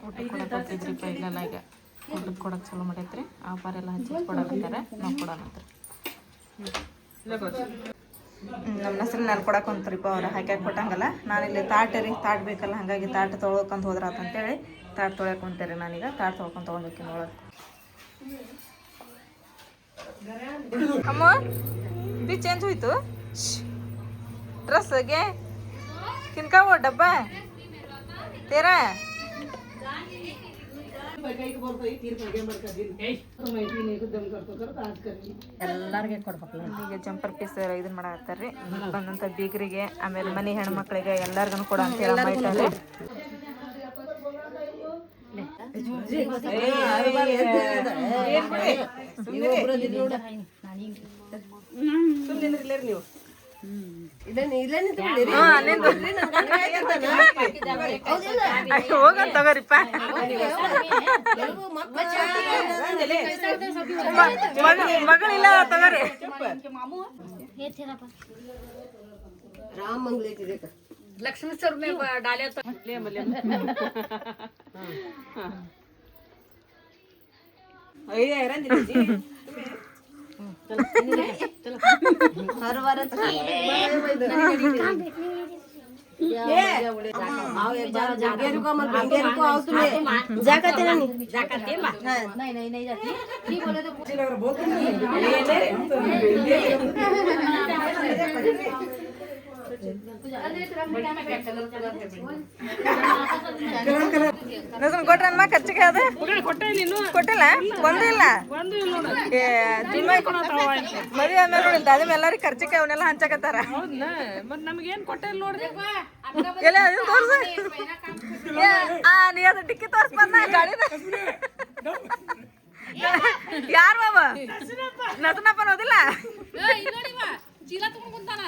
ಊಟ ಕೊಡಕತ್ತಿದ್ರಿಪ್ಪ ಇಲ್ಲೆಲ್ಲ ಈಗ ಊಟಕ್ಕೆ ಕೊಡಕ್ಕೆ ಚಲೋ ಮಾಡೈತ್ರಿ ಆಫರ್ ಎಲ್ಲ ಹಚ್ಚಿ ಕೊಡಕತ್ತಾರ ನಾವು ಕೊಡೋಣತ್ರಿ ನಮ್ಮ ಹೆಸ್ರು ನಾನು ಕೊಡಕ್ಕೆ ಹೊಂತ್ರಿಪ್ಪ ಅವ್ರು ಹಾಕ್ಯಾಕೆ ಕೊಟ್ಟಂಗಲ್ಲ ನಾನಿಲ್ಲಿ ತಾಟ್ ಬೇಕಲ್ಲ ಹಾಗಾಗಿ ತಾಟ್ ತೊಳ್ಕೊಂತ ಹೋದ್ರಾತ ಅಂತೇಳಿ ತಾಟ್ ತೊಳ್ಯಾಕೆ ಹೊಂಟೇರಿ ನಾನೀಗ ತಾಟ್ ತೊಳ್ಕೊಂಡು ತೊಗೊಂಡೋಗಿ ಒಳಗೆ ಅಮ್ಮ ಬಿ ಚೇಂಜ್ ಹೋಯ್ತು ಡ್ರೆಸ್ಗೆ किनका डब्बा तेरा ಎಲ್ಲರಿಗೆ ಕೊಡ್ಬೇಕು ಈಗ ಜಂಪರ್ ಪೀಸ್ ಇದನ್ನ ಮಾಡಾಕತ್ತಾರ್ರಿ ಬಂದಂತ ಬೀಗರಿಗೆ ಆಮೇಲೆ ಮನೆ ಹೆಣ್ಮಕ್ಳಿಗೆ ಎಲ್ಲಾರ್ಗು ಕೊಡ ಅಂತ ಹೇಳಿ ಮಾಡ್ತಾರೆ ನೀವು ಹೋಗಂತ ತಗೋರಿಪ್ಪ ಮಗಳಿಲ್ಲ ತಗೋರಿ लक्ष्मी सर में डाले तो हर बार जाते नहीं नहीं जाती बोले तो ನಸನ್ ಕೊಟ್ರಮ್ಮ ಖರ್ಚಿಗೆ ಅದ ಕೊಟ್ಟಿಲ್ಲ ಒಂದೂ ಇಲ್ಲ ಮದುವೆ ಆಮೇಲೆ ನೋಡಿಲ್ಲ ಅದ ಎಲ್ಲರಿಗೆ ಖರ್ಚಿಗೆ ಅವನ್ನೆಲ್ಲ ಹಂಚಕತ್ತಾರ ನಮಗೇನ್ ಕೊಟ್ಟಿಲ್ಲ ನೋಡ್ರಿ ಎಲ್ಲ ತೋರ್ಸ ನೀ ಅದು ಡಿಕ್ಕಿ ತೋರ್ಸ್ ಬಂದ ಗಾಡಿದ ಯಾರು ಬಾಬಾ ನಸನಪ್ಪ ನೋದಿಲ್ಲ ಚೀಲ ತುಂಬಿಕೊಂತಾನ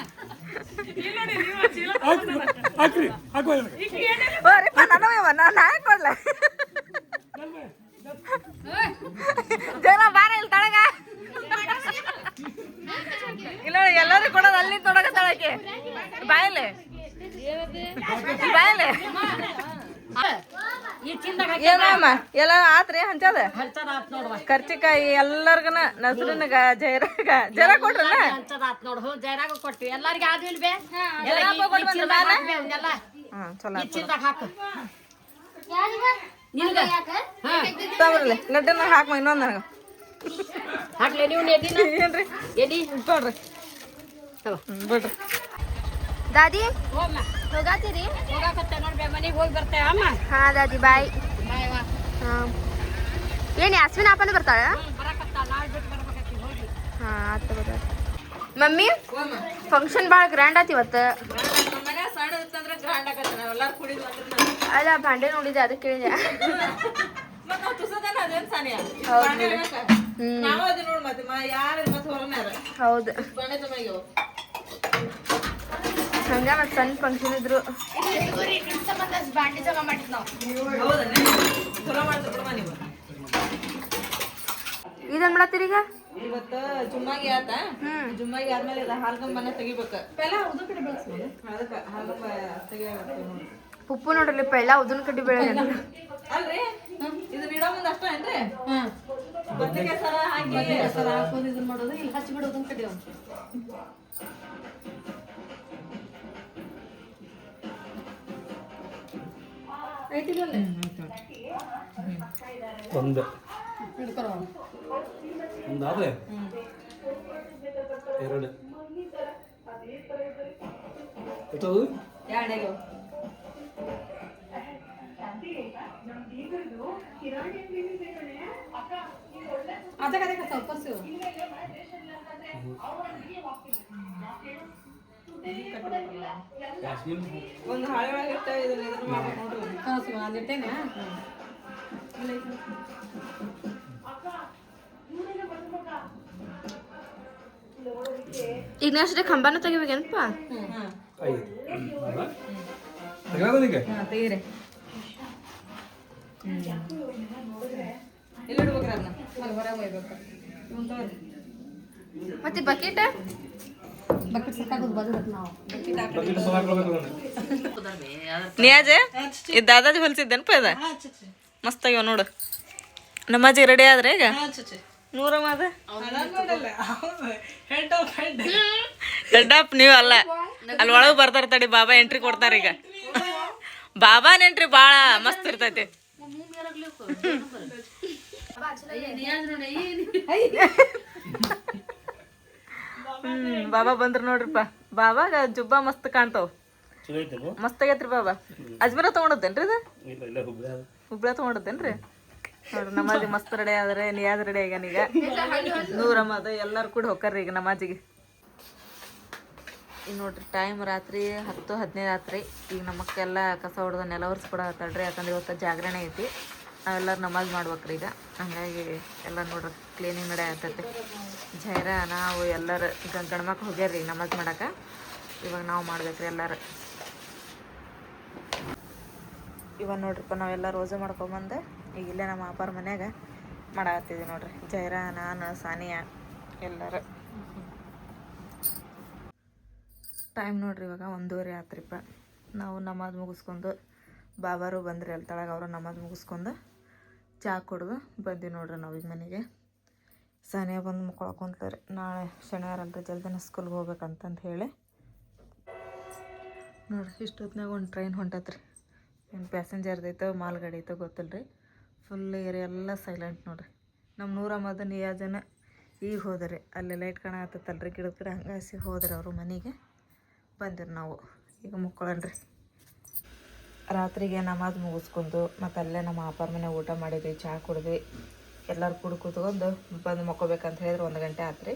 ನಾನು ಹಾಕೊಡ್ಲ ಜನ ಬಾರ ಇಲ್ಲಿ ತಳಗ ಇಲ್ಲ ಎಲ್ಲರೂ ಕೊಡೋದು ಅಲ್ಲಿ ತೊಡಗ ತಳಕ್ಕೆ ಬಾಯಲೆ ಬಾಯಲೆ ಏನಮ್ಮ ಎಲ್ಲ ಆತ್ರಿ ಹಂಚದ ಖರ್ಚಿಕಾಯಿ ಎಲ್ಲಾರ್ಗನ ನಸರನ್ಗ ಜರ ಕೊಟ್ರಲ್ಲ ಜೈರಾಗ ಕೊಟ್ಟಿ ಎಲ್ಲಾರ್ಗ ಆದ್ವಿಲ್ ತಗೊಳ್ಳಿ ಲಡ್ಡನ್ನ ಹಾಕ್ಮ ಇನ್ನೊಂದು ನನಗ ಹಾಕ್ಲಿ ನೀವು ಏನ್ರಿ ಎಡಿ ಕೊಡ್ರಿ ಬಿಡ್ರಿ दादी ಹೋಗಾತಿರಿ ಹೋಗಾಕತ್ತೆ ನೋಡ್ಬೆ ಮನೆಗೆ ಹೋಗಿ ಬರ್ತೇವೆ ಅಮ್ಮ ಹಾ ದಾದಿ ಬಾಯ್ ಏನು ಯಾಸ್ಮಿನ್ ಅಪ್ಪನ ಬರ್ತಾಳ ಬರಕತ್ತ ನಾಳೆ ಬಿಟ್ಟು ಬರ್ಬೇಕತ್ತಿ ಹೋಗಿ ಹಾ ಆತ ಬದ ಮಮ್ಮಿ ಫಂಕ್ಷನ್ ಭಾಳ ಗ್ರ್ಯಾಂಡ್ ಆತಿ ಇವತ್ತು ಅಲ್ಲ ಭಾಂಡೆ ನೋಡಿದೆ ಅದಕ್ಕೆ ಕೇಳಿದೆ ಹೌದು ಹಂಗ ಮತ್ತೆ ಸಣ್ಣ ಫಂಕ್ಷನ್ ಇದ್ರು ಇದನ್ ಮಾಡತ್ತೀರಿ ಈಗ ಇವತ್ತು ಜುಮ್ಮಾಗಿ ಆತ ಜುಮ್ಮಾಗಿ ಆದ್ಮೇಲೆ ಹಾಲ್ಗಂಬನ ತೆಗಿಬೇಕು ಅದಕ್ಕೆ ಹಾಲ್ಗಂಬ ಉಪ್ಪು ನೋಡ್ರಿ ಪೆಳ್ಳ ಉದಿನ ಕಡ್ಡಿ ಬೆಳೆ ಅಲ್ರಿ ಇದನ್ನ ಇಡೋ ಮುಂದೆ ಅಷ್ಟ ಏನ್ರಿ ಬತ್ತಿಗೆ ಸರ ಹಾಕಿ ಸರ ಹಾಕೋದು ಇದನ್ನ ಮಾಡೋದು ಇಲ್ಲಿ ಹಚ್ಚಿ ಬಿಡೋದನ್ನ ಕಡಿಯೋ ಒಂದು ಒಂದಾದ್ರೆ ಎರಡು ಎಷ್ಟದು ಎರಡೇಗೋ ಅದಕ್ಕೆ ಸ್ವಲ್ಪ ಒಂದು ಹಾಳೆ ಒಳಗೆ ಇಟ್ಟ ಇದನ್ನ ಮಾಡ್ಬೇಕು ನೋಡ್ರಿ ಅಂದಿಟ್ಟೇನೆ ಈಗ ನೆಕ್ಸ್ಟ್ ಕಂಬನ ತೆಗಿಬೇಕೇನಪ್ಪ ತೆಗೀರಿ ಎಲ್ಲಿ ಇಡ್ಬೇಕ್ರಿ ಅದನ್ನ ಹೊರಗೆ ಹೋಗ್ಬೇಕು ಮತ್ತೆ ಬಕೆಟ್ ನಿಯಾಜೆ ಇದು ದಾದಾಜಿ ಹೊಲಿಸಿದ್ದೇನಪ್ಪ ಇದು ಮಸ್ತಾಗ್ಯಾವ ನೋಡು. ನಮಾಜಿ ರೆಡಿ ಆದ್ರೆ ಈಗ ನೂರಮ್ಮ ಅದ ಹೆಡ್ ಆಫ್ ನೀವು ಅಲ್ಲ, ಅಲ್ಲಿ ಒಳಗೆ ಬರ್ತಾರ ತಡಿ, ಬಾಬಾ ಎಂಟ್ರಿ ಕೊಡ್ತಾರ ಈಗ. ಬಾಬಾನ ಎಂಟ್ರಿ ಭಾಳ ಮಸ್ತ್ ಇರ್ತೈತಿ. ಬಾಬಾ ಬಂದ್ರ ನೋಡ್ರಿಪ್ಪ. ಬಾಬಾಗ ಜುಬ್ಬಾ ಮಸ್ತ್ ಕಾಣ್ತಾವ, ಮಸ್ತ್ ಆಗೈತ್ರಿ ಬಾಬಾ. ಅಜ್ಮೀರ ತಗೊಂಡತ್ತೇನ್ರಿ ಇದು? ಹುಬ್ಳ ತಗೊಂಡತ್ತೇನ್ರಿ? ನೋಡ್ರಿ ನಮಾಜಿ ಮಸ್ತ್ ರೆಡಿ ಆದ್ರೆ ನಿಯಾದ್ ರೆಡಿ ಆಗ್ಯಾನೀಗ. ನೂರಮ್ಮ ಅದ ಎಲ್ಲಾರು ಕೂಡ ಹೋಗ್ತಾರ್ರಿ ಈಗ ನಮಾಜಿಗೆ. ಈಗ ನೋಡ್ರಿ ಟೈಮ್ ರಾತ್ರಿ 10-15 ಆತ್ರಿ. ಈಗ ನಮ್ಮಕ್ಕೆಲ್ಲ ಕಸ ಹೊಡೆದ ನೆಲ ಒರೆಸ್ಕೊಡತ್ತಳ್ರಿ, ಯಾಕಂದ್ರೆ ಇವತ್ತು ಜಾಗರಣೆ ಐತಿ. ನಾವೆಲ್ಲರೂ ನಮಾಜ್ ಮಾಡ್ಬೇಕ್ರಿ ಈಗ. ಹಂಗಾಗಿ ಎಲ್ಲ ನೋಡ್ರಿ ಕ್ಲೀನಿಂಗ್ ನಡೆ ಆಗ್ತೈತಿ. ಜೈರ ನಾವು ಎಲ್ಲರೂ ಈಗ ಗಂಡ್ಮಕ್ಳು ಹೋಗ್ಯಾರ್ರಿ ನಮಾಜ್ ಮಾಡಕ್ಕೆ. ಇವಾಗ ನಾವು ಮಾಡ್ಬೇಕ್ರಿ ಎಲ್ಲರೂ. ಇವಾಗ ನೋಡ್ರಿಪ್ಪ ನಾವೆಲ್ಲ ರೋಜೆ ಮಾಡ್ಕೊಂಬಂದು ಈಗ ಇಲ್ಲೇ ನಮ್ಮ ಅಪ್ಪಾರ ಮನ್ಯಾಗ ಮಾಡಾಕತ್ತಿದ್ವಿ ನೋಡ್ರಿ. ಜೈರ, ನಾನು, ಸಾನಿಯಾ ಎಲ್ಲರೂ. ಟೈಮ್ ನೋಡ್ರಿ ಇವಾಗ 1:30 ಆತ್ರಿಪ್ಪ. ನಾವು ನಮಾಜ್ ಮುಗಿಸ್ಕೊಂಡು ಬಾಬಾರು ಬಂದ್ರಿ ಅಲ್ಲಿ ತಳಗ, ಅವರು ನಮಾಜ್ ಮುಗಿಸ್ಕೊಂಡು ಚಹಾ ಕುಡ್ದು ಬಂದ್ವಿ ನೋಡ್ರಿ ನಾವು ಈಗ ಮನೆಗೆ. ಸಾನಿಯಾ ಬಂದು ಮುಕ್ಕೊಳ್ಕೊಂತಾರೆ. ನಾಳೆ ಶನಿವಾರ ಅಲ್ರಿ, ಜಲ್ದಿನ ಸ್ಕೂಲ್ಗೆ ಹೋಗ್ಬೇಕಂತಂದು ಹೇಳಿ ನೋಡ್ರಿ. ಇಷ್ಟೊತ್ತಿನಾಗ ಒಂದು ಟ್ರೈನ್ ಹೊಂಟತ್ರಿ. ಏನು ಪ್ಯಾಸೆಂಜರ್ದು ಐತೋ ಮಾಲ್ ಗಾಡಿ ಐತೋ ಗೊತ್ತಿಲ್ಲ ರೀ. ಫುಲ್ ಏರಿಯಾ ಎಲ್ಲ ಸೈಲೆಂಟ್ ನೋಡ್ರಿ. ನಮ್ಮ ನೂರಮ್ಮದ ನಿಯಾಜನ ಈಗ ಹೋದ್ರಿ, ಅಲ್ಲಿ ಲೈಟ್ ಕಾಣತ್ತಲ್ರಿ ಗಿಡದ ಕಡೆ, ಹಂಗಾಸಿ ಹೋದ್ರಿ ಅವರು ಮನೆಗೆ. ಬಂದಿರಿ ನಾವು ಈಗ ಮುಕ್ಕೊಳ್ಳೋಣ್ರಿ. ರಾತ್ರಿಗೆ ನಮಾಜ್ ಮುಗಿಸ್ಕೊಂಡು ಮತ್ತು ಅಲ್ಲೇ ನಮ್ಮ ಅಪ್ಪಾರ ಮನೆ ಊಟ ಮಾಡಿದ್ವಿ, ಚಹಾ ಕುಡಿದ್ವಿ. ಎಲ್ಲರೂ ಕೂತ್ಕೊಂಡು ಬಂದು ಮಕ್ಕೋಬೇಕಂತ ಹೇಳಿದ್ರೆ 1 ಗಂಟೆ ಆತ್ರಿ.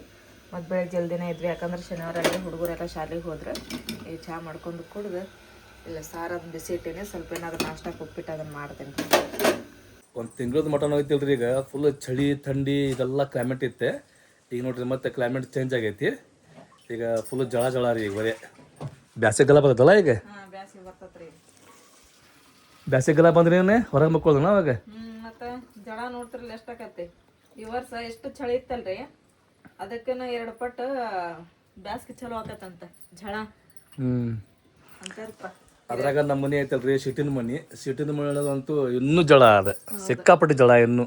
ಮತ್ತು ಬೆಳಗ್ಗೆ ಜಲ್ದಿನೇ ಇದ್ವಿ, ಯಾಕಂದ್ರೆ ಶನಿವಾರ ಅಲ್ಲಿ ಹುಡುಗರೆಲ್ಲ ಶಾಲೆಗೆ ಹೋದ್ರೆ ಈ ಚಹಾ ಮಾಡ್ಕೊಂಡು ಕುಡ್ದು ಇಲ್ಲ ಸಾರದು ಬಿಸಿ ಇಟ್ಟೀನಿ. ಸ್ವಲ್ಪ ಏನಾದ್ರು ನಾಷ್ಟ ಉಪ್ಪಿಟ್ಟು ಅದನ್ನು ಮಾಡ್ತೀನಿ. ಒಂದು ತಿಂಗಳದ ಮಟನ್ ಹೋಯ್ತಿಲ್ರಿ. ಈಗ ಫುಲ್ ಚಳಿ ಥಂಡಿ ಇದೆಲ್ಲ ಕ್ಲೈಮೇಟ್ ಇತ್ತೆ. ಈಗ ನೋಡ್ರಿ ಮತ್ತೆ ಕ್ಲೈಮೇಟ್ ಚೇಂಜ್ ಆಗೈತಿ. ಈಗ ಫುಲ್ ಜಳ ರೀ. ಈಗ ಬರೀ ಬ್ಯಾಸಿಗೆಲ್ಲ ಬರ್ತದಲ್ಲ ಈಗ. ಬ್ಯಾಸಿಗೆ ಬರ್ತತ್ರಿ. ಬ್ಯಾಸಿಗೆಲ್ಲ ಬಂದ್ರೇನೆ ಹೊರಗೆ ಮಕ್ಕೊಳ್ಳೋಣ ಅವಾಗ. ಮತ್ತು ಜಳ ನೋಡ್ತಿರಲ್ಲ ಎಷ್ಟಾಕತಿ. ಈ ವರ್ಷ ಎಷ್ಟು ಚಳಿ ಇತ್ತಲ್ರಿ, ಅದಕ್ಕೇನು 2 ಪಟ್ಟು ಬ್ಯಾಸ್ಗೆ ಚಲೋ ಆಕತ್ತಂತ ಜಳ ಅಂತಾರಪ್ಪ. ಅದ್ರಾಗ ನಮ್ಮ ಮನೆ ಐತಲ್ರಿ ಸಿಟಿನ ಮನೆ. ಸಿಟಿನ ಮನೆಯೊಳಗಂತೂ ಇನ್ನೂ ಜಳ ಅದ, ಸಿಕ್ಕಾಪಟ್ಟಿ ಜಳ. ಇನ್ನೂ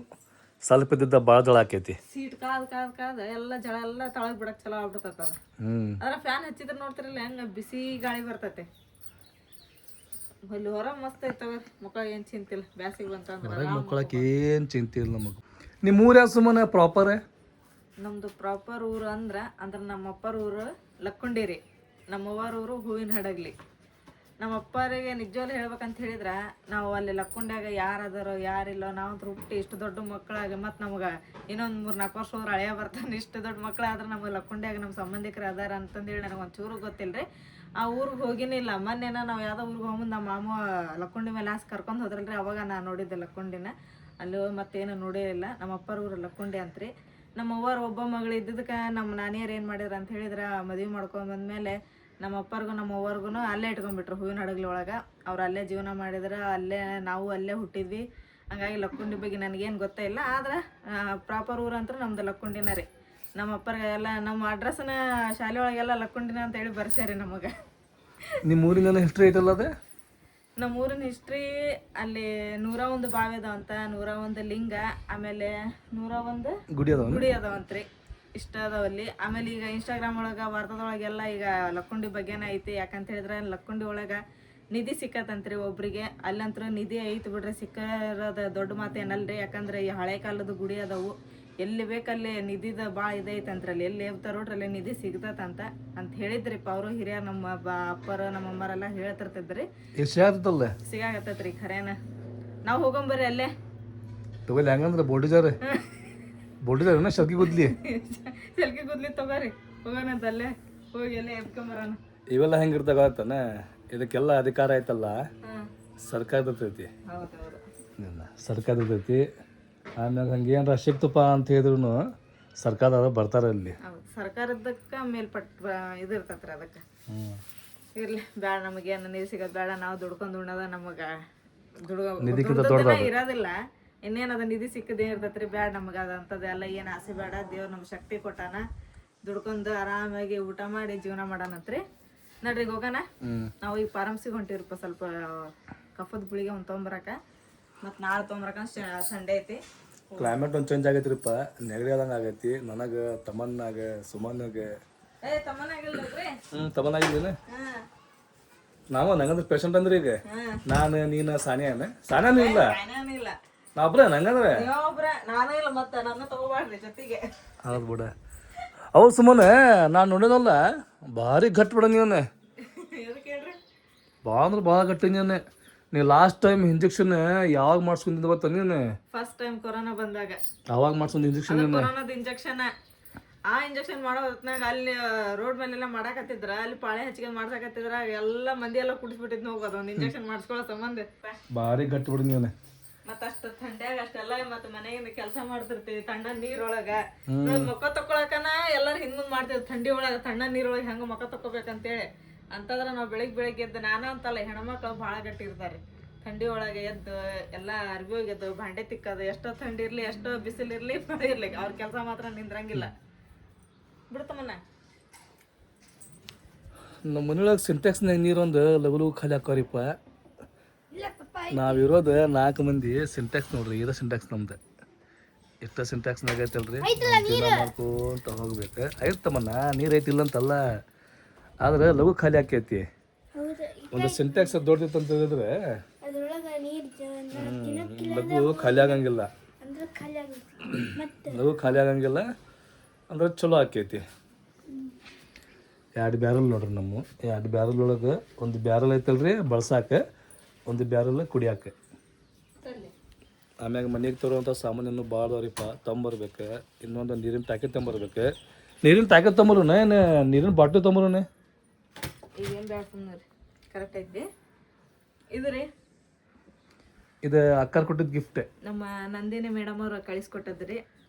ಸ್ವಲ್ಪ ಇದ್ದಿದ್ದ ಭಾಳ ಜಳ ಆಕೈತಿ. ಸೀಟ್ ಕಾದ ಎಲ್ಲ ಜಳ ಎಲ್ಲ ತಳಗ್ ಬಿಡಕ್ ಚಲೋ ಆಗ್ಬಿಡ್ತದ. ಅದ್ರ ಫ್ಯಾನ್ ಹಚ್ಚಿದ್ರೆ ನೋಡ್ತಿರಲ್ಲ ಹೆಂಗ ಬಿಸಿ ಗಾಳಿ ಬರ್ತೈತೆ. ಇಲ್ಲಿ ಹೊರ ಮಸ್ತ್ ಐತವ, ಮುಖ ಏನ್ ಚಿಂತಿಲ್ಲ. ಬ್ಯಾಸಿಗೆ ಬಂತಂದ್ರೆ ಮಕ್ಕಳಕ್ಕೆ ಏನು ಚಿಂತೆ ಇಲ್ಲ ನಮಗೆ. ನಿಮ್ಮ ಊರು ಯಾವ ಸುಮ್ಮನೆ ಪ್ರಾಪರ್? ನಮ್ದು ಪ್ರಾಪರ್ ಊರು ಅಂದ್ರೆ ನಮ್ಮ ಅಪ್ಪರ ಊರು ಲಕ್ಕುಂಡಿರಿ, ನಮ್ಮವ್ವರ ಊರು ಹೂವಿನ ಹಡಗ್ಲಿ. ನಮ್ಮ ಅಪ್ಪರಿಗೆ ನಿಜವಾಗ್ಲೂ ಹೇಳ್ಬೇಕಂತ ಹೇಳಿದ್ರೆ, ನಾವು ಅಲ್ಲಿ ಲಕ್ಕುಂಡ್ಯಾಗ ಯಾರದಾರೋ ಯಾರಿಲ್ಲೋ, ನಾವು ಹುಟ್ಟಿ ಇಷ್ಟು ದೊಡ್ಡ ಮಕ್ಕಳಾಗಿ ಮತ್ತು ನಮ್ಗೆ ಇನ್ನೊಂದು 3-4 ವರ್ಷ ಹೋದ್ರೆ ಹಳೆಯ ಬರ್ತಾನೆ. ಇಷ್ಟು ದೊಡ್ಡ ಮಕ್ಕಳಾದ್ರೆ ನಮಗೆ ಲಕ್ಕುಂಡ್ಯಾಗ ನಮ್ಮ ಸಂಬಂಧಿಕರು ಅದಾರ ಅಂತಂದೇಳಿ ನನಗೆ ಒಂಚೂರು ಗೊತ್ತಿಲ್ಲ ರೀ. ಆ ಊರಿಗೆ ಹೋಗಿನಿಲ್ಲ. ಮೊನ್ನೆನ ನಾವು ಯಾವುದೋ ಊರಿಗೆ ಹೋಗ್ಬಂದು ನಮ್ಮ ಮಾಮ ಲಕ್ಕುಂಡಿ ಮೇಲೆ ಹಾಸಿ ಕರ್ಕೊಂಡು ಹೋದ್ರಲ್ರಿ, ಅವಾಗ ನಾನು ನೋಡಿದ್ದೆ ಲಕ್ಕುಂಡಿನ. ಅಲ್ಲಿ ಮತ್ತೇನು ನೋಡೇ ಇಲ್ಲ. ನಮ್ಮ ಅಪ್ಪರ ಊರು ಲಕ್ಕುಂಡಿ ಅಂತ್ರಿ. ನಮ್ಮ ಅವ್ವರು ಒಬ್ಬ ಮಗಳು ಇದ್ದಿದ್ದಕ್ಕೆ ನಮ್ಮ ನಾನಿಯರು ಏನು ಮಾಡಿದ್ರು ಅಂತ ಹೇಳಿದ್ರೆ, ಮದುವೆ ಮಾಡ್ಕೊಂಡ್ಬಂದ್ಮೇಲೆ ನಮ್ಮ ಅಪ್ಪರಿಗೂ ನಮ್ಮ ಅವ್ವರ್ಗು ಅಲ್ಲೇ ಇಟ್ಕೊಂಡ್ಬಿಟ್ರು ಹೂವಿನ ಹಡಗ್ಲಿ ಒಳಗೆ. ಅವ್ರು ಅಲ್ಲೇ ಜೀವನ ಮಾಡಿದ್ರೆ, ಅಲ್ಲೇ ನಾವು ಅಲ್ಲೇ ಹುಟ್ಟಿದ್ವಿ. ಹಂಗಾಗಿ ಲಕ್ಕುಂಡಿ ಬಗ್ಗೆ ನನಗೇನು ಗೊತ್ತೇ ಇಲ್ಲ. ಆದ್ರೆ ಪ್ರಾಪರ್ ಊರು ಅಂತ ನಮ್ದು ಲಕ್ಕುಂಡಿನ ರೀ. ನಮ್ಮ ಅಪ್ಪರಿಗೆಲ್ಲ ನಮ್ಮ ಅಡ್ರೆಸ್ನ ಶಾಲೆ ಒಳಗೆಲ್ಲ ಲಕ್ಕುಂಡಿನ ಅಂತೇಳಿ ಬರ್ಸ್ಯಾರಿ ನಮಗೆ. ನಿಮ್ಮ ಊರಿನ ಹಿಸ್ಟ್ರಿ ಐತಲ್ಲ ಅದೇ? ನಮ್ಮ ಊರಿನ ಹಿಸ್ಟ್ರಿ ಅಲ್ಲಿ 101 ಬಾವಿ ಅದಾವಂತ, 101 ಲಿಂಗ, ಆಮೇಲೆ 101 ಗುಡಿ ಅದಾವಂತ್ರಿ. ಇಷ್ಟ ಅದಾವಲ್ಲಿ. ಆಮೇಲೆ ಈಗ ಇನ್ಸ್ಟಾಗ್ರಾಮ್ ಒಳಗೆ ವಾರ್ತಾದೊಳಗೆಲ್ಲ ಈಗ ಲಕ್ಕುಂಡಿ ಬಗ್ಗೆನೇ ಐತಿ. ಯಾಕಂತ ಹೇಳಿದ್ರೆ ಲಕ್ಕುಂಡಿ ಒಳಗೆ ನಿಧಿ ಸಿಕ್ಕತ್ತಂತ್ರಿ ಒಬ್ರಿಗೆ. ಅಲ್ಲಂತ್ರ ನಿಧಿ ಐತಿ ಬಿಡ್ರಿ, ಸಿಕ್ಕರದ ದೊಡ್ಡ ಮಾತೇನಲ್ರಿ. ಯಾಕಂದ್ರೆ ಈ ಹಳೆ ಕಾಲದ ಗುಡಿ ಅದಾವು, ಎಲ್ಲಿ ಬೇಕಲ್ಲಿ ನಿಧಿದ ಭಾಳ ಇದೈತಂತ್ರಲ್ಲಿ. ಎಲ್ಲಿ ಹೇಳ್ತಾರ ನೋಡ್ರಿ ಅಲ್ಲಿ ನಿಧಿ ಸಿಗ್ತದಂತ ಅಂತ ಹೇಳಿದ್ರಿಪ್ಪ ಅವರು ಹಿರಿಯರು. ನಮ್ಮ ಅಪ್ಪರು ನಮ್ಮ ಅಮ್ಮರೆಲ್ಲ ಹೇಳ್ತಿರ್ತಿದ್ರಿ. ಸಿಗಾಕತ್ತೈತ್ರಿ ಖರೇನ. ನಾವು ಹೋಗಂಬರ್ರಿ ಅಲ್ಲೇ ತಗೊಳ್ಳಿ. ಹಂಗಂದ್ರೆ ಬೋಡಿಜಾರ ಶಲ್ಕಿ ಗುದ್ಲಿ ತಗೋರಿ, ಹೋಗೋಣಂತ ಅಲ್ಲೇ ಹೋಗಿ ಅಲ್ಲೇ ಎಬ್ಕೊಂಬರೋಣ. ಇವೆಲ್ಲ ಹೆಂಗಿರ್ತಾಗ ಗೊತ್ತಾನ, ಇದಕ್ಕೆಲ್ಲ ಅಧಿಕಾರ ಐತಲ್ಲ ಸರ್ಕಾರದ ಇರ್ತೈತಿ. ಸರ್ಕಾರದ ಇರ್ತೈತಿ. ಆಮ್ಯಾಗ ಹಂಗೇನಾರ ಸಿಕ್ತಪ್ಪ ಅಂತ ಹೇಳಿದ್ರು ಸರ್ಕಾರದವ್ರು ಬರ್ತಾರೆ ಅಲ್ಲಿ. ಸರ್ಕಾರದಕ್ಕೆ ಮೇಲ್ಪಟ್ಟು ಇದು ಇರ್ತೈತ್ರಿ. ಅದಕ್ಕೆ ಇರ್ಲಿ ಬೇಡ, ನಮಗೇನು ನಿಧಿ ಸಿಗೋದು ಬೇಡ, ನಾವು ದುಡ್ಕೊಂಡು ಉಣ್ಣದ ನಮಗೆ ಇರೋದಿಲ್ಲ. ಇನ್ನೇನದ ನಿಧಿ ಸಿಕ್ಕದೇ ಇರ್ತೈತ್ರಿ. ಬೇಡ ನಮಗೆ ಅದಂಥದ್ದೆಲ್ಲ ಏನು ಆಸೆ ಬೇಡ. ದೇವ್ರು ನಮ್ಗೆ ಶಕ್ತಿ ಕೊಟ್ಟಾನ, ದುಡ್ಕೊಂಡು ಆರಾಮಾಗಿ ಊಟ ಮಾಡಿ ಜೀವನ ಮಾಡೋಣಂತ್ರಿ. ನಡ್ರಿ ಹೋಗೋಣ. ನಾವು ಈಗ ಫಾರ್ಮಸಿಗೆ ಹೊಂಟಿರಪ್ಪ, ಸ್ವಲ್ಪ ಕಫದ ಗುಳಿಗೆ ತೊಗೊಂಬರಕ. ಮತ್ತು ನಾಳೆ ತೊಗೊಂಬರಕಂತ ಸಂಡೇ ಐತಿ. ಕ್ಲೈಮೇಟ್ ಒಂದು ಚೇಂಜ್ ಆಗೈತ್ರಿಪ್ಪ, ನೆಗಡಿ ಆದಂಗೆ ಆಗೈತಿ ನನಗೆ, ತಮ್ಮನ್ನಾಗ, ಸುಮನ್ನಾಗ. ತಮ್ಮನಾಗಿಲ್ರಿ? ತಮ್ಮನಾಗಿದ್ದೀನಿ. ಹಾಂ ನಾವು ನಂಗಂದ್ರೆ ಪೇಷಂಟ್ ಅಂದ್ರೆ ಈಗ ನಾನು ನೀನು ಸಾನಿಯಾನ ಸಾನಿಯಾನು ಇಲ್ಲ, ಇಲ್ಲ ನಾ ಒಬ್ರ ನಂಗಂದ್ರೆ ನೀವೊಬ್ರ, ನಾನೂ ಇಲ್ಲ. ಮತ್ತೆ ನನ್ನ ತಗೋಬಾರ್ರಿ ಜೊತೆಗೆ. ಹೌದು ಬಿಡ. ಅವು ಸುಮ್ಮನೆ ನಾನು ನೋಡಿದಲ್ಲ ಭಾರಿ ಗಟ್ಟಿ ಬಿಡ ನೀವನ್ನ, ಎದಕ್ಕೆ ಹೇಳ್ರಿ? ಭಾಳ ಅಂದ್ರೆ ಭಾಳ ಗಟ್ಟಿ ನೀನು. ನೀವು ಲಾಸ್ಟ್ ಟೈಮ್ ಇಂಜೆಕ್ಷನ್ ಯಾವಾಗ ಮಾಡ್ಸ್ಕೊಂಡಿದ್ದ ಗೊತ್ತ ನೀನು? ಫಸ್ಟ್ ಟೈಮ್ ಕೊರೋನಾ ಬಂದಾಗ ಅವಾಗ ಮಾಡ್ಸ್ಕೊಂಡ್ ಇಂಜೆಕ್ಷನ್. ಕೊರೋನಾದ ಇಂಜೆಕ್ಷನ್, ಆ ಇಂಜೆಕ್ಷನ್ ಮಾಡೋ ಹೊತ್ನಾಗ ಅಲ್ಲಿ ರೋಡ್ ಮೇಲೆಲ್ಲ ಮಾಡಾಕತ್ತಿದ್ರ, ಅಲ್ಲಿ ಪಾಳೆ ಹಚ್ಕೊಂಡ್ ಮಾಡ್ಸಕತ್ತಿದ್ರ, ಎಲ್ಲ ಮಂದಿ ಎಲ್ಲ ಕುಡಿಸ್ಬಿಟ್ಟಿದ್ ಹೋಗೋದು ಒಂದು ಇಂಜೆಕ್ಷನ್ ಮಾಡಿಸ್ಕೊಳ್ಳೋ ಸಂಬಂಧ. ಭಾರಿ ಗಟ್ಟಿ ಬಿಡ ನೀವನ್ನ. ಮತ್ತ ಅಷ್ಟ ಥಂಡ್ಯಾಗ ಅಷ್ಟೆಲ್ಲ ಮತ್ತ ಮನೆಯಿಂದ ಕೆಲಸ ಮಾಡ್ತಿರ್ತೀವಿ ತಣ್ಣ ನೀರೊಳಗ. ಮುಖ ತಕೊಳಕನ ಎಲ್ಲಾರು ಹಿಂದ್ ಮಾಡ್ತೀವಿ ಥಂಡಿ ಒಳಗ, ತಣ್ಣ ನೀರೊಳಗೆ ಹೆಂಗ ಮುಖ ತಕೋಬೇಕಂತೇಳಿ. ಅಂತಂದ್ರ ನಾವು ಬೆಳಿಗ್ಗೆ ಎದ್ದು, ನಾನು ಅಂತಲ್ಲ ಹೆಣ್ಮಕ್ಳು ಭಾಳ ಗಟ್ಟಿ ಇರ್ತಾರೆ. ಥಂಡಿ ಒಳಗೆ ಎದ್ದು ಎಲ್ಲ ಅರ್ಬಿ ಹೋಗ್ಯದ್ದು, ಭಾಂಡೆ ತಿಕ್ಕದು, ಎಷ್ಟೋ ಥಂಡಿ ಇರ್ಲಿ ಎಷ್ಟೋ ಬಿಸಿಲಿರ್ಲಿ ಮಳೆ ಇರ್ಲಿ ಅವ್ರ ಕೆಲಸ ಮಾತ್ರ ನಿಂದ್ರಂಗಿಲ್ಲ. ಬಿಡ್ತಮ್ಮನ ನಮ್ಮ ಮನೆಯೊಳಗೆ ಸಿಂಟೆಕ್ಸ್ನಾಗ ನೀರೊಂದು ಲಗು ಖಾಲಿ ಹಾಕೋರಿಪ್ಪ. ನಾವಿರೋದು 4 ಮಂದಿ ಸಿಂಟ್ಯಾಕ್ಸ್ ನೋಡ್ರಿ, ಇರೋ ಸಿಂಟ್ಯಾಕ್ಸ್ ನಮ್ದು. ಎಷ್ಟು ಸಿಂಟ್ಯಾಕ್ಸ್ನಾಗ ಐತಲ್ರಿ, ಮಾಡ್ಕೊಂತ ಹೋಗ್ಬೇಕು. ಐತಮ್ಮನ್ನ ನೀರು ಐತಿಲ್ಲ ಅಂತಲ್ಲ, ಆದ್ರೆ ಲಘು ಖಾಲಿ ಆಕೈತಿ. ಒಂದು ಸಿಂಟ್ಯಾಕ್ಸ್ ದೊಡ್ಡದಿತ್ತು ಅಂತ ಹೇಳಿದ್ರೆ ಲಘು ಖಾಲಿ ಆಗಂಗಿಲ್ಲ, ಲಘು ಖಾಲಿ ಆಗಂಗಿಲ್ಲ ಅಂದ್ರೆ ಚಲೋ ಆಕೈತಿ. 2 ಬ್ಯಾರಲ್ ನೋಡ್ರಿ ನಮ್ಮ, 2 ಬ್ಯಾರಲ್ ಒಳಗೆ ಒಂದು ಬ್ಯಾರಲ್ ಐತಲ್ರಿ ಬಳಸಾಕ, ಒಂದು ಬ್ಯಾರಲ್ ಕುಡಿಯಾಕ. ಆಮ್ಯಾಗ ಮನೆಗೆ ತರುವಂಥ ಸಾಮಾನು ಭಾಳ ಅದಾವ್ರಿಪ್ಪ, ತೊಂಬರ್ಬೇಕು. ಇನ್ನೊಂದು ನೀರಿನ ಪ್ಯಾಕೆಟ್ ತೊಂಬರ್ಬೇಕು. ನೀರಿನ ಪ್ಯಾಕೆಟ್ ತೊಂಬರೋಣ ಏನು ನೀರಿನ ಬಾಟ್ಲಿ ತೊಂಬರೋಣ? ಈಗೇನು ಬ್ಯಾಡ ಸುಮ್ಮನೆ ಕರೆಕ್ಟ್ ಐತಿ ಇದು ರೀ. ಇದು ಅಕ್ಕಾರ ಕೊಟ್ಟಿದ್ದು ಗಿಫ್ಟ್, ನಮ್ಮ ನಂದಿನಿ ಮೇಡಮ್ ಅವ್ರು ಕಳಿಸ್ಕೊಟ್ಟದ್ರಿ.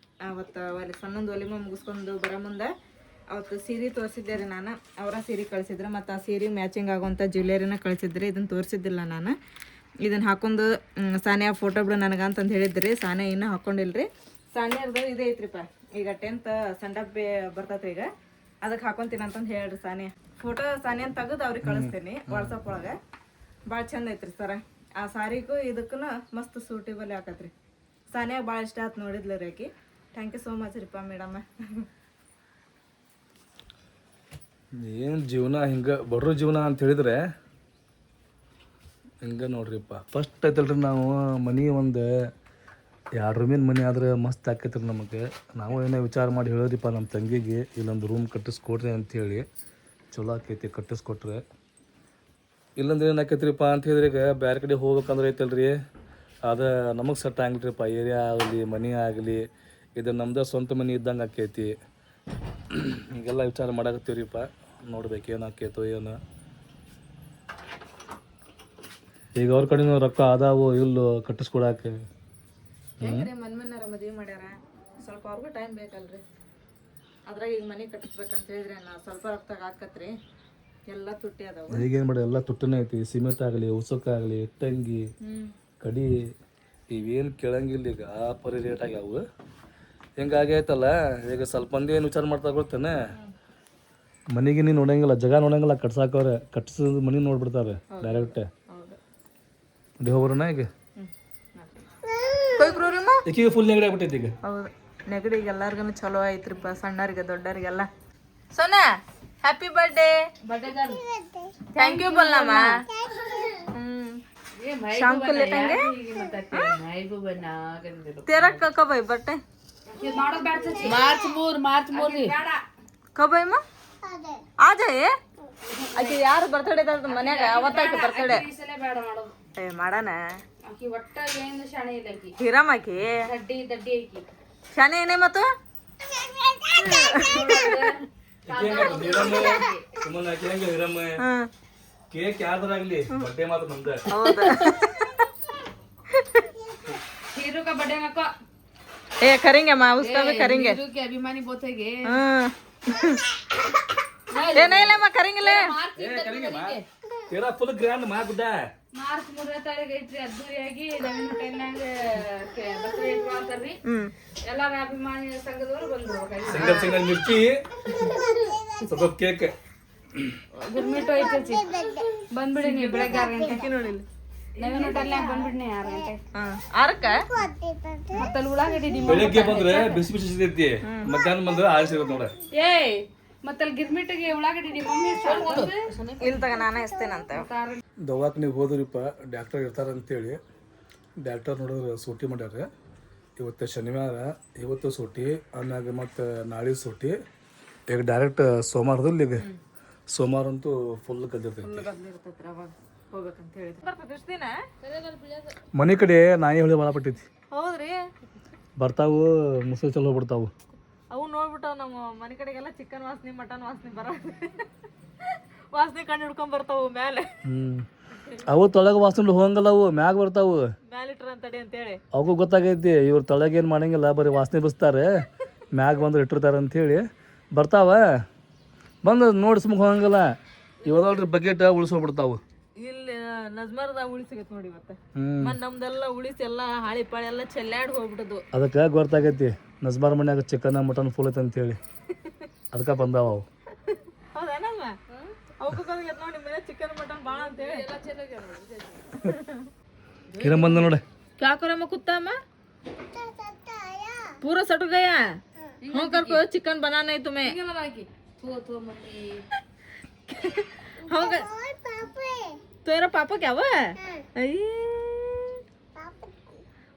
ಅವತ್ತು ಅಲ್ಲಿ ಸಣ್ಣೊಂದು ಒಲಿಮ ಮುಗಿಸ್ಕೊಂಡು ಬರೋ ಮುಂದೆ ಅವತ್ತು ಸೀರೆ ತೋರಿಸಿದ್ದೆ ರೀ ನಾನು. ಅವರ ಸೀರೆ ಕಳಿಸಿದ್ರು, ಮತ್ತು ಆ ಸೀರೆ ಮ್ಯಾಚಿಂಗ್ ಆಗುವಂಥ ಜ್ಯುವೆಲರಿನ ಕಳಿಸಿದ್ರಿ. ಇದನ್ನು ತೋರಿಸಿದ್ದಿಲ್ಲ ನಾನು. ಇದನ್ನು ಹಾಕೊಂಡು ಸಾನಿಯಾ ಫೋಟೋ ಬಿಡು ನನಗೆ ಅಂತಂದು ಹೇಳಿದ್ರಿ. ಸಾನಿಯಾ ಇನ್ನೂ ಹಾಕ್ಕೊಂಡಿಲ್ರಿ. ಸಾನಿಯಾರ್ದು ಇದೇ ಐತ್ರಿಪ್ಪ, ಈಗ 10th ಸೆಂಡಪ್ ಬರ್ತೈತೆ ಈಗ, ಅದಕ್ಕೆ ಹಾಕೊತೀನಿ ಅಂತಂದು ಹೇಳ್ರಿ ಸಾನಿಯಾ. ಫೋಟೋ ಸಾನಿಯನ್ ತೆಗೆದು ಅವ್ರಿಗೆ ಕಳಿಸ್ತೀನಿ ವಾಟ್ಸಪ್ ಒಳಗೆ. ಭಾಳ ಚಂದ ಐತ್ರಿ ಸರ. ಆ ಸಾರಿಗೂ ಇದಕ್ಕೂ ಮಸ್ತ್ ಸೂಟೇಬಲ್ ಆಕತ್ರಿ. ಸಾನಿಯಾ ಭಾಳ ಇಷ್ಟ ಆಯ್ತು ನೋಡಿದ್ಲು ರೀ ಆಕಿ. ಥ್ಯಾಂಕ್ ಯು ಸೋ ಮಚ್ ರೀಪ್ಪ ಮೇಡಮ್ಮ. ಏನು ಜೀವನ ಹಿಂಗೆ ಬಡ್ರ ಜೀವನ ಅಂತ ಹೇಳಿದ್ರೆ ಹಿಂಗೆ ನೋಡ್ರಿಪ್ಪ. ಫಸ್ಟ್ ಐತಲ್ರಿ ನಾವು ಮನೆ ಒಂದು 2 ರೂಮಿನ ಮನೆ ಆದ್ರೆ ಮಸ್ತ್ ಆಕೈತ್ರಿ ನಮಗೆ. ನಾವು ಏನೋ ವಿಚಾರ ಮಾಡಿ ಹೇಳಿದ್ರಿಪ್ಪ ನಮ್ಮ ತಂಗಿಗೆ ಇಲ್ಲೊಂದು ರೂಮ್ ಕಟ್ಟಿಸ್ಕೊಡ್ರಿ ಅಂಥೇಳಿ. ಚಲೋ ಆಕೈತಿ ಕಟ್ಟಿಸ್ಕೊಟ್ರೆ. ಇಲ್ಲಂದ್ರೆ ಏನು ಆಕೈತ್ರಿಪ್ಪ ಅಂತ ಹೇಳಿದ್ರೆ ಈಗ ಬೇರೆ ಕಡೆ ಹೋಗ್ಬೇಕಂದ್ರೆ ಐತಲ್ರಿ ಅದು ನಮಗೆ ಸೆಟ್ ಆಗಲ್ರಿಪ್ಪ. ಏರಿಯಾ ಆಗಲಿ ಮನೆ ಆಗಲಿ ಇದು ನಮ್ದು ಸ್ವಂತ ಮನೆ ಇದ್ದಂಗೆ ಆಕೈತಿ. ಹೀಗೆಲ್ಲ ವಿಚಾರ ಮಾಡಾಕತ್ತೀವ್ರಿಪ್ಪ, ನೋಡ್ಬೇಕು ಏನು ಆಕೈತೋ ಏನು. ಈಗ ಅವ್ರ ಕಡೆನೂ ರೊಕ್ಕ ಆದಾವು ಇಲ್ಲೋ ಕಟ್ಟಿಸ್ಕೊಡಕ್ಕೆ. ಯಾಕ್ರಿ ಮನ್ಮನ್ನಾರ ಮದುವೆ ಮಾಡ್ಯಾರ, ಸ್ವಲ್ಪ ಅವ್ರಿಗೂ ಟೈಮ್ ಬೇಕಲ್ರಿ. ಅದ್ರಾಗ ಈಗ ಮನೆ ಕಟ್ಟಿಸ್ಬೇಕಂತ ಹೇಳಿದ್ರೆ ನಾ ಸ್ವಲ್ಪ ರೊಕ್ಕ ಆಕತ್ರಿ. ಎಲ್ಲ ತುಟ್ಟಿ ಅದಾವ. ಈಗೇನು ಮಾಡಿ ಎಲ್ಲ ತುಟ್ಟನೇ ಐತಿ. ಸಿಮೆಂಟ್ ಆಗಲಿ ಉಸುಕಾಗಲಿ ಇಟ್ಟಂಗಿ ಕಡಿ ಇವೇನು ಕೇಳಂಗಿಲ್ಲ ಈಗ. ಆ ಪರಿ ರೇಟ್ ಆಗ್ಯಾವು. ಹಿಂಗಾಗಿ ಆಯ್ತಲ್ಲ ಈಗ ಸ್ವಲ್ಪ ಮಂದಿ ಏನು ವಿಚಾರ ಮಾಡ್ತಾ ಗೊತ್ತೇನೆ, ಮನೆಗೆ ನೀನು ನೋಡಂಗಿಲ್ಲ, ಜಾಗ ನೋಡಂಗಿಲ್ಲ, ಕಟ್ಸಾಕವ್ರೆ ಕಟ್ಸಿದ ಮನೆ ನೋಡ್ಬಿಡ್ತಾರೆ ಡೈರೆಕ್ಟ್. ಅದೇ ಹೋಗ್ಬರೋಣ ಈಗ. ಈಕಿಗೆ ಫುಲ್ ನೆಗಡಿ ಆಗ್ಬಿಟ್ಟೈತಿ ಈಗ. ಹೌದು, ನೆಗಡಿಗೆ ಎಲ್ಲರಿಗೂ ಚಲೋ ಐತ್ರಿಪ್ಪ, ಸಣ್ಣರಿಗೆ ದೊಡ್ಡರಿಗೆಲ್ಲ. Sona happy birthday. Thank you बोलना शाम को लेटेंगे तेरा कब है बर्थडे? ಮಾರ್ಚ್ 3 ರೀ. कब है माँ? आ जाए. ಆಕೆ ಯಾರು ಬರ್ತಡೇ ಮನ್ಯಾಗ ಅವತ್ತಾಕಿ ಬರ್ತಡೇ ಏ ಮಾಡೋಣ. ಹಿರಮ್ ಆಕಿ ಶಾನೆ ಏನೇ ಮತ್ತು ಕೇಕ್ ಯಾವ್ದಾರಾಗ್ಲಿ ಬಡ್ಡೆ ಮಾತ್ರ ನಮ್ದು. ಹೌದು. हीरो का बर्थडे में को ए करेंगे माँ, उसका भी करेंगे. हीरो के अभिमानी बहुत है गे. ए नहीं ले माँ करेंगे ले. तेरा फुल ग्रैंड माँ गुड्डा. ಮಾರ್ಚ್ 3ನೇ ತಾರೀಕು ಐತ್ರಿ ಅದ್ದೂರಿಯಾಗಿ ನವೀನ್ ಹೋಟೆಲ್ನಾಗ ಬರ್ತಡೇ ಇಟ್ಕೊಂತಾರ್ರಿ. ಎಲ್ಲಾರ ಅಭಿಮಾನಿ ಸಂಘದವರು ಬಂದ್ರು. ಸಿಂಗಲ್ ಮಿರ್ಚಿ ಸ್ವಲ್ಪ ಕೇಕ್ ಗುರ್ಮಿಟು ಐತಿ ಬಂದ್ಬಿಡಿ ನೀವು ಬೆಳಗ್ಗೆ 6 ಗಂಟೆಗೆ ನೋಡಿಲ್ಲ ನವೀನ್ ಹೋಟೆಲ್ನಾಗ ಬಂದ್ಬಿಡ್ನಿ 6 ಗಂಟೆ. ಆರಕ್ಕ ಮತ್ತೆ ಅಲ್ಲಿ ಉಳ್ಳಾಗಡ್ಡಿ ಬೆಳಿಗ್ಗೆ ಬಂದ್ರೆ ಬಿಸಿ ಬಿಸಿ ಸಿಗ್ತೈತಿ, ಮಧ್ಯಾಹ್ನ ಬಂದ್ರೆ ಆರು ಸಿಗುತ್ತೆ ನೋಡ. ಏಯ್ ಮತ್ತೆ ಅಲ್ಲಿ ಗಿರ್ಮಿಟ್ಟಿಗೆ ಉಳ್ಳಾಗಡ್ಡಿ ನಿಮ್ಮ ಮಮ್ಮಿ ಇಲ್ಲಿ ತಗ ನಾನೇ ಹಚ್ತೇನಂತ. ದವಾಖಾನಿಗೆ ಹೋದ್ರಿಪ್ಪ, ಡಾಕ್ಟರ್ ಇರ್ತಾರೆ ಅಂತೇಳಿ ಡಾಕ್ಟರ್ ನೋಡಿದ್ರೆ ಸೂಟಿ ಮಾಡ್ಯಾರ. ಇವತ್ತು ಶನಿವಾರ, ಇವತ್ತು ಸೂಟಿ, ಆಮ್ಯಾಗ ಮತ್ತು ನಾಳೆ ಸೂಟಿ. ಈಗ ಡೈರೆಕ್ಟ್ ಸೋಮವಾರದಲ್ಲಿ ಈಗ ಸೋಮವಾರ ಅಂತೂ ಫುಲ್ ಗದ್ದಿರ್ತೈತಿ. ಹೋಗ್ಬೇಕಂತ ಹೇಳಿದ್ರು. ಬರ್ತದೆ ಇಷ್ಟು ದಿನ ಮನೆ ಕಡೆ ನಾಯಿ ಹೊಳಿ ಭಾಳ ಪಟ್ಟೈತಿ. ಹೌದ್ರಿ, ಬರ್ತಾವು ಮುಸಲ್ ಚಲೋ ಹೋಗ್ಬಿಡ್ತಾವು. ಅವು ನೋಡ್ಬಿಟ್ಟಾವ ನಮ್ಮ ಮನೆ ಕಡೆಗೆಲ್ಲ ಚಿಕನ್ ವಾಸನೆ ಮಟನ್ ವಾಸನೆ ಬರ ವಾಸನೆ ಕಂಡು ಹಿಡ್ಕೊಂಡ್ ಬರ್ತಾವು ಮ್ಯಾಲೆ. ಅವು ತೊಳಗ ವಾಸನೆ ಹೋಗಂಗಲ್ಲ, ಅವು ಮ್ಯಾಗ ಬರ್ತಾವು. ಮ್ಯಾಲಿಟ್ರ ಅಂತಡಿ ಅಂತೇಳಿ ಅವಕ್ಕೂ ಗೊತ್ತಾಗೈತಿ ಇವ್ರು ತೊಳಗ ಏನು ಮಾಡಂಗಿಲ್ಲ, ಬರೀ ವಾಸನೆ ಬಸ್ತಾರೆ, ಮ್ಯಾಗ ಬಂದು ಇಟ್ಟಿರ್ತಾರೆ ಅಂಥೇಳಿ ಬರ್ತಾವ. ಬಂದು ನೋಡಿ ಸುಮ್ಗೆ ಹೋಗಂಗಿಲ್ಲ. ಇವದಲ್ರಿ ಬಕೆಟ್ ಉಳಿಸೋಗ್ಬಿಡ್ತಾವು. ಇಲ್ಲಿ ನಜ್ಮರ್ದಾಗ ಉಳಿ ಸಿಗತ್ ನೋಡಿ ಇವತ್ತ. ಮತ್ ನಮ್ದೆಲ್ಲ ಉಳಿಸಿ ಎಲ್ಲ ಹಾಳಿ ಪಾಳಿ ಎಲ್ಲ ಚೆಲ್ಲಾಡ್ ಹೋಗ್ಬಿಟ್ಟದು. ಅದಕ್ಕೆ ಗೊತ್ತಾಗೈತಿ ನಜ್ಮಾರ್ ಮನ್ಯಾಗ ಚಿಕನ್ ಮಟನ್ ಫುಲ್ ಐತೆ ಅಂತೇಳಿ, ಅದಕ್ಕೆ ಬಂದಾವ ಅವು. ಹೌದೇನಮ್ಮ? ಅವಕ್ಕೂ ಗೊತ್ತಾಗೈತೆ ನೋಡಿ ನಿಮ್ಮ ಮನೆ ಚಿಕನ್ ಮಟನ್ ಭಾಳ ಅಂತೇಳಿ. ಕಿರಂ ಬಂದ ನೋಡಿ. क्या करे मैं कुत्ता में पूरा सट गया हो कर कोई चिकन बनाना है तुम्हें होगा तेरा पापा क्या हुआ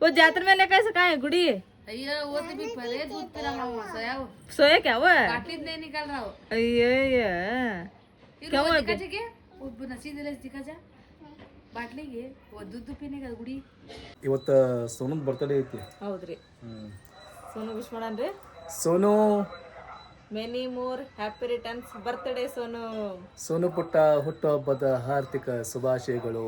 वो जातर में लेकर ऐसे कहाँ है गुड़ी अయ్యో वो तो भी पहले दूध पिला रहा हूं सोया सोया क्या हुआ काटली नहीं निकाल रहा हूं अये क्या हुआ दिखा वो नसी दिले दिखा जा ಬಾಟ್ಲಿಗೆ ಒದ್ದು ಪಿನಿಗೆ ಗುಡಿ. ಇವತ್ತು ಸೋನು ಬರ್ತಡೇ ಐತಿ. ಹೌದ್ರಿ, ಸೋನು ವಿಶ್ ಮಾಡನ್ರಿ. Sonu many more happy returns birthday Sonu. Sonu ಪುಟ್ಟ ಹುಟ್ಟುಹಬ್ಬದ ಹಾರ್ದಿಕ ಶುಭಾಶಯಗಳು.